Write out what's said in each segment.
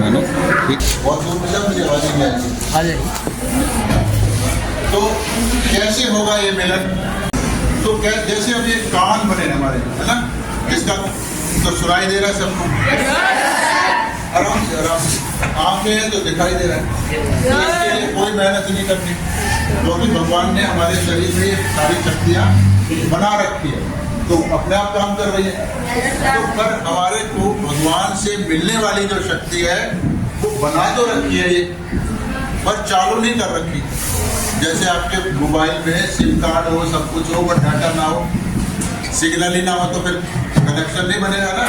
मैंने। बहुत दूर में मुझे आवाज़ नहीं आई। हाँ जी। तो कैसे होगा ये मिलन? तो क्या जैसे अब ये कान बने हमारे, है ना, इसका तो सुनाई दे रहा है सबको, आराम से आराम से। आंखें हैं तो दिखाई दे रहा है, तो इसके लिए कोई मेहनत नहीं करनी, क्योंकि भगवान ने हमारे शरीर में ये सारी शक्तियाँ बना रखी है, तो अपने आप काम कर रही है। तो पर हमारे को भगवान से मिलने वाली जो शक्ति है वो बना तो रखी है ये, पर चालू नहीं कर रखी। जैसे आपके मोबाइल में सिम कार्ड हो, सब कुछ हो, पर डाटा ना हो, सिग्नल ही ना हो, तो फिर कनेक्शन नहीं बनेगा ना।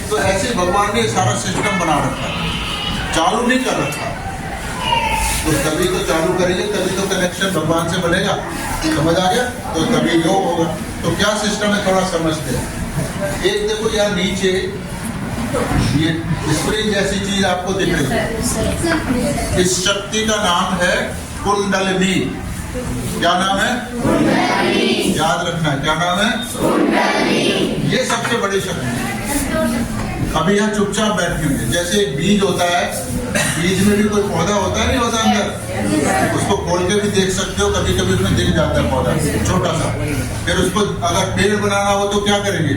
तो ऐसे भगवान ने सारा सिस्टम बना रखा, चालू नहीं कर रखा। तो तभी तो चालू करेंगे, तभी तो कनेक्शन भगवान से बनेगा। समझ आ गया? तो तभी योग होगा। तो क्या सिस्टम है, थोड़ा समझते हैं। एक देखो यार नीचे ये स्प्रिंग जैसी चीज आपको दिख रही है, इस शक्ति का नाम है कुंडलिनी। क्या नाम है? कुंडलिनी। याद रखना है, क्या नाम है? कुंडलिनी। ये सबसे बड़ी शक्ति है। अभी यहाँ चुपचाप बैठे होंगे, जैसे एक बीज होता है, बीज में भी कोई पौधा होता है, नहीं होता अंदर, उसको खोल के भी देख सकते हो, कभी कभी उसमें दिख जाता है पौधा छोटा सा। फिर उसको अगर पेड़ बनाना हो तो क्या करेंगे?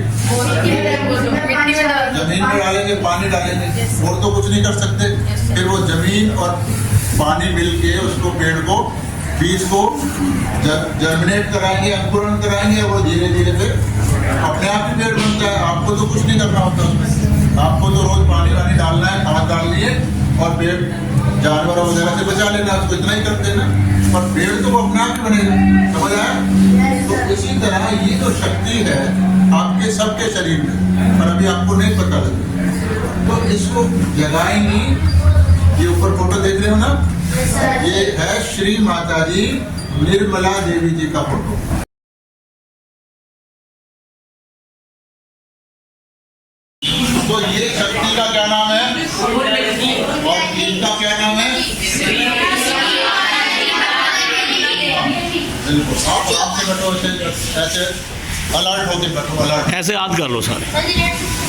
जमीन में डालेंगे, पानी डालेंगे, और तो कुछ नहीं कर सकते। फिर वो जमीन और पानी मिलके उसको, पेड़ को, बीज को जर्मिनेट कराएंगे, अंकुरण कराएंगे, और वो धीरे धीरे फिर अपने आप ही पेड़ बनता है। आपको तो कुछ नहीं करना होता उसमें, आपको तो रोज पानी वानी डालना है, खाद डालनी है, और पेड़ जानवरों वगैरह से बचा लेना, उसको इतना ही करते ना। पर पेड़ तो वो अपने आप ही बनेगा। समझ आया? तो इसी तरह ये जो शक्ति है आपके सबके शरीर में, पर अभी आपको नहीं पता लगे, तो इसको जगाएंगी। ये ऊपर फोटो देख रहे हो ना, ये है श्री माता जी निर्मला देवी जी का फोटो। तो ये शक्ति का क्या नाम है, और इनका क्या नाम है? बिल्कुल, आप आराम से बैठो, ऐसे अलर्ट होके बैठो, अलर्ट, ऐसे याद कर लो सारे,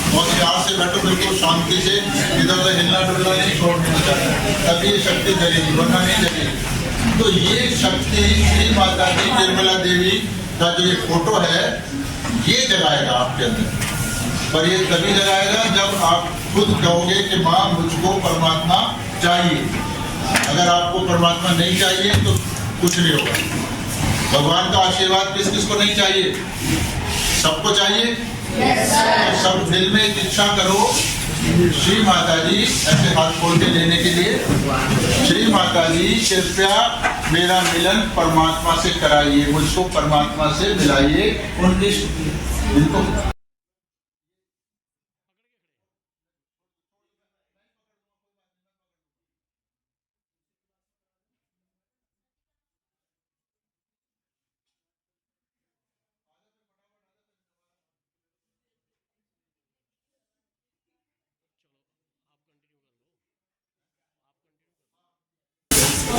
और प्यार से बैठो, बिल्कुल शांति से, इधर से हिलना डुलना नहीं, छोड़ना चाहिए, तभी ये शक्ति जगेगी, वरना नहीं जगेगी। तो ये शक्ति श्री माता जी निर्मला देवी का जो ये फोटो है, ये जगाएगा आपके अंदर। पर ये तभी जगाएगा जब आप खुद कहोगे कि माँ मुझको परमात्मा चाहिए। अगर आपको परमात्मा नहीं चाहिए तो कुछ नहीं होगा। भगवान का आशीर्वाद किस किस को नहीं चाहिए? सबको चाहिए। तो सब दिल में एक इच्छा करो, श्री माता जी, ऐसे हाथ खोल के लेने के लिए, श्री माता जी कृपया मेरा मिलन परमात्मा से कराइए, मुझको परमात्मा से मिलाइए। उनकी इनको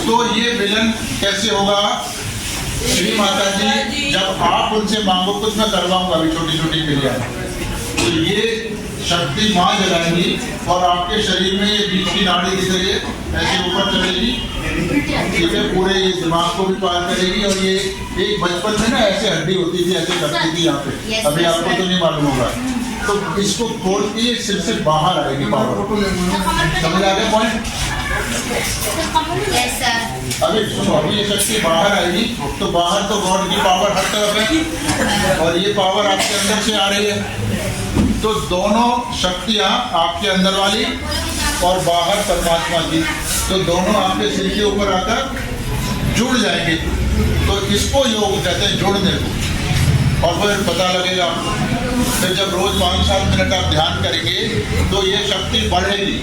तो ये मिलन कैसे होगा? श्री माता जी जब आप उनसे मांगो, कुछ मैं करवाऊंगा अभी छोटी छोटी क्रिया, तो ये शक्ति माँ जगाएंगी, और आपके शरीर में ये बीच की नाड़ी दिख रही है, ऐसे ऊपर चलेगी, ठीक है, पूरे ये दिमाग को भी पार करेगी। और ये एक बचपन में ना ऐसे हड्डी होती थी, ऐसे करती थी यहाँ पे, अभी आपको तो नहीं मालूम होगा। तो इसको खोल के ये सिर से बाहर आएगी पावर। समझ आ गया पॉइंट? अभी सुनो, अभी ये शक्ति बाहर आएगी, तो बाहर तो गॉड की पावर हर तरफ है, और ये पावर आपके अंदर से आ रही है। तो दोनों शक्तियाँ, आपके अंदर वाली और बाहर परमात्मा की, तो दोनों आपके सिर के ऊपर आकर जुड़ जाएंगे। तो इसको योग कहते हैं, जुड़ने को। और फिर पता लगेगा आपको, फिर जब रोज 5-7 मिनट आप ध्यान करेंगे तो ये शक्ति बढ़ेगी।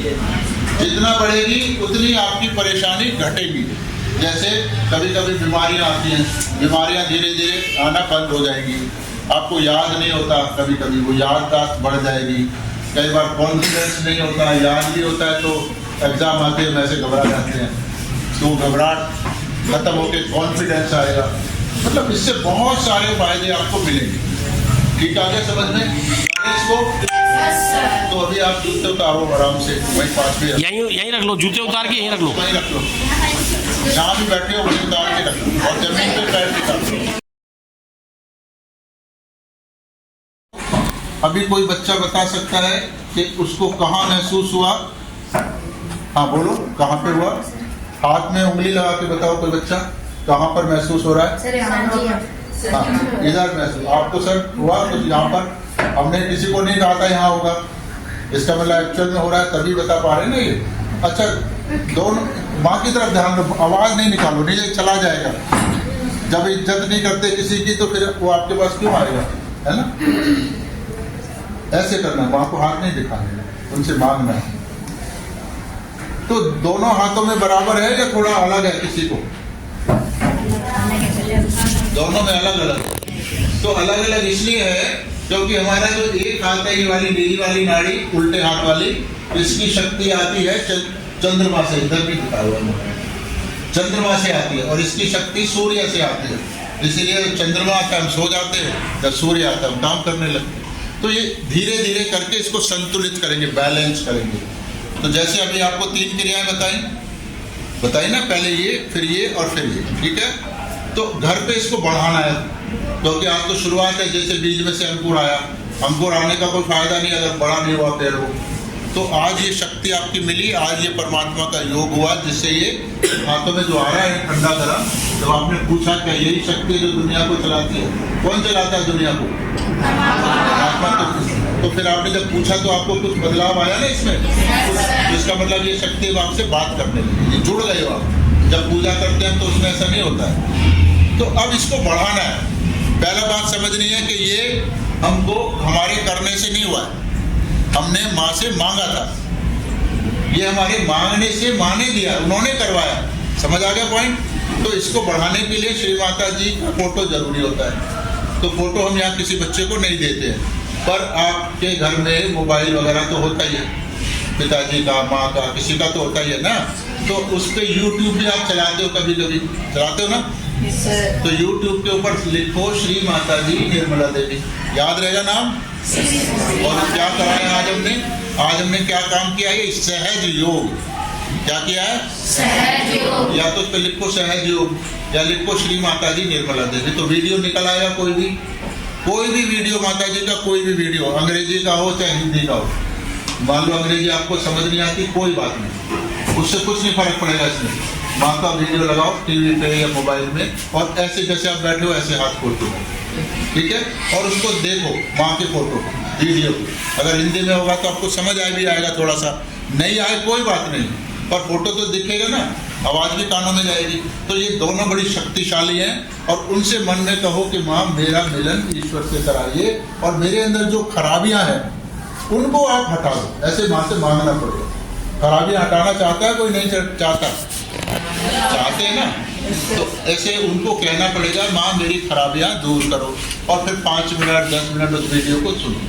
जितना बढ़ेगी उतनी आपकी परेशानी घटेगी। जैसे कभी कभी बीमारियां आती हैं, बीमारियां धीरे धीरे आना बंद हो जाएगी, आपको याद नहीं होता, कभी कभी वो याददाश्त बढ़ जाएगी। कई बार कॉन्फिडेंस नहीं होता, याद भी होता है, तो एग्जाम आते हैं वैसे घबरा जाते हैं, तो घबराहट खत्म होकर कॉन्फिडेंस आएगा। मतलब इससे बहुत सारे फायदे आपको मिलेंगे। ठीक आ गया समझ में इसको? तो अभी ये आप जूते उतारो आराम से, वहीं पास में यहीं रख लो, जूते उतार के यहीं रख लो। वहीं रख लो, जहाँ भी बैठे हो वहीं उतार के रख लो और जमीन पे पैर टिका लो। अभी कोई बच्चा बता सकता है कि उसको कहाँ महसूस हुआ? हाँ बोलो, कहाँ पे हुआ? हाथ में उंगली लगा के बताओ कोई बच्चा, कहाँ पर महसूस हो रहा है? हाँ, इधर महसूस। आपको सर हुआ कुछ यहाँ पर? हमने किसी को नहीं कहा था यहाँ होगा, इसका मतलब एक्चुअल में हो रहा है, तभी बता पा रहे ना ये। अच्छा, दोनों माँ की तरफ ध्यान रखो, आवाज नहीं निकालो, नीचे चला जाएगा। जब इज्जत नहीं करते किसी की तो फिर वो आपके पास क्यों आएगा, है ना? ऐसे करना, माँ को हाथ नहीं दिखाना, उनसे मांगना है। तो दोनों हाथों में बराबर है या थोड़ा अलग है किसी को? दोनों में अलग अलग। तो अलग अलग इसलिए है क्योंकि हमारा जो एक हाथ है, ये वाली नीली वाली नाड़ी, उल्टे हाथ वाली, इसकी शक्ति आती है चंद्रमा से, इधर भी दिखा हुआ है, चंद्रमा से आती है, और इसकी शक्ति सूर्य से आती है। इसीलिए चंद्रमा आता है हम सो जाते हैं, जब सूर्य आता है हम काम करने लगते हैं। तो ये धीरे धीरे करके इसको संतुलित करेंगे, बैलेंस करेंगे। तो जैसे अभी आपको 3 क्रियाएं बताई ना, पहले ये, फिर ये और फिर ये, ठीक है? तो घर पे इसको बढ़ाना है, क्योंकि आज तो शुरुआत है, जैसे बीज में से अंकुर आया, अंकुर आने का कोई फायदा नहीं अगर बड़ा नहीं हुआ पेड़ हो। तो आज ये शक्ति आपकी मिली, आज ये परमात्मा का योग हुआ, जिससे ये हाथों में जो आ रहा है ठंडा गरम। जब आपने पूछा क्या यही शक्ति है जो दुनिया को चलाती है? कौन चलाता है दुनिया को? परमात्मा। तो फिर आपने जब पूछा तो आपको कुछ बदलाव आया ना इसमें, इसका मतलब ये शक्ति आपसे बात करने लगी, जुड़ गए हो आप। जब पूजा करते हैं तो उसमें ऐसा नहीं होता है। तो अब इसको बढ़ाना है। पहला बात समझनी है कि ये हमको हमारे करने से नहीं हुआ है, हमने माँ से मांगा था। ये हमारे मांगने से माँ ने दिया, उन्होंने करवाया। समझ आ गया पॉइंट? तो इसको बढ़ाने के लिए श्री माता जी का फोटो जरूरी होता है। तो फोटो हम यहाँ किसी बच्चे को नहीं देते हैं, पर आपके घर में मोबाइल वगैरह तो होता ही है, पिताजी का, माँ का, किसी का तो होता ही है ना। तो उस पर यूट्यूब भी आप चलाते हो, कभी कभी चलाते हो ना? तो यूट्यूब के ऊपर लिखो श्री माता जी निर्मला देवी, याद रहेगा नाम। और क्या कराया आज हमने क्या काम किया है? सहज योग। क्या किया है? सहज योग। या तो उस पर लिखो सहज योग, या लिखो श्री माता जी निर्मला देवी। तो वीडियो निकल आएगा, कोई भी वीडियो माता जी का, कोई भी वीडियो, अंग्रेजी का हो चाहे हिंदी का हो। मान लो अंग्रेजी आपको समझ नहीं आती, कोई बात नहीं, उससे कुछ नहीं फर्क पड़ेगा। इसमें माँ का वीडियो लगाओ टीवी पे या मोबाइल में, और ऐसे जैसे आप बैठे हो ऐसे हाथ खोल के, ठीक है? और उसको देखो, माँ के फोटो वीडियो। अगर हिंदी में होगा तो आपको समझ भी आएगा, थोड़ा सा नहीं आए कोई बात नहीं, पर फोटो तो दिखेगा ना, आवाज भी कानों में जाएगी। तो ये दोनों बड़ी शक्तिशाली हैं, और उनसे मन में कहो कि माँ मेरा मिलन ईश्वर से कराइए, और मेरे अंदर जो खराबियां हैं उनको आप हटा दो। ऐसे माँ से मांगना पड़ेगा। खराबियां हटाना चाहता है कोई? नहीं चाहता, चाहते हैं ना? तो ऐसे उनको कहना पड़ेगा माँ मेरी खराबियां दूर करो, और फिर 5 मिनट 10 मिनट उस वीडियो को सुनो।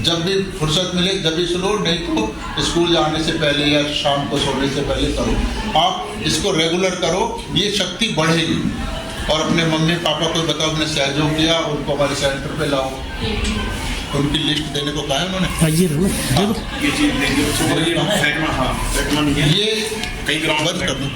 जब भी फुर्सत मिले जब भी सुनो, नहीं तो स्कूल जाने से पहले या शाम को सोने से पहले करो। आप इसको रेगुलर करो, ये शक्ति बढ़ेगी। और अपने मम्मी पापा को बताओ, अपने सहयोग किया, उनको हमारे सेंटर पे लाओ। उनकी लिस्ट देने को कहा है उन्होंने, ये कई बंद कर दो।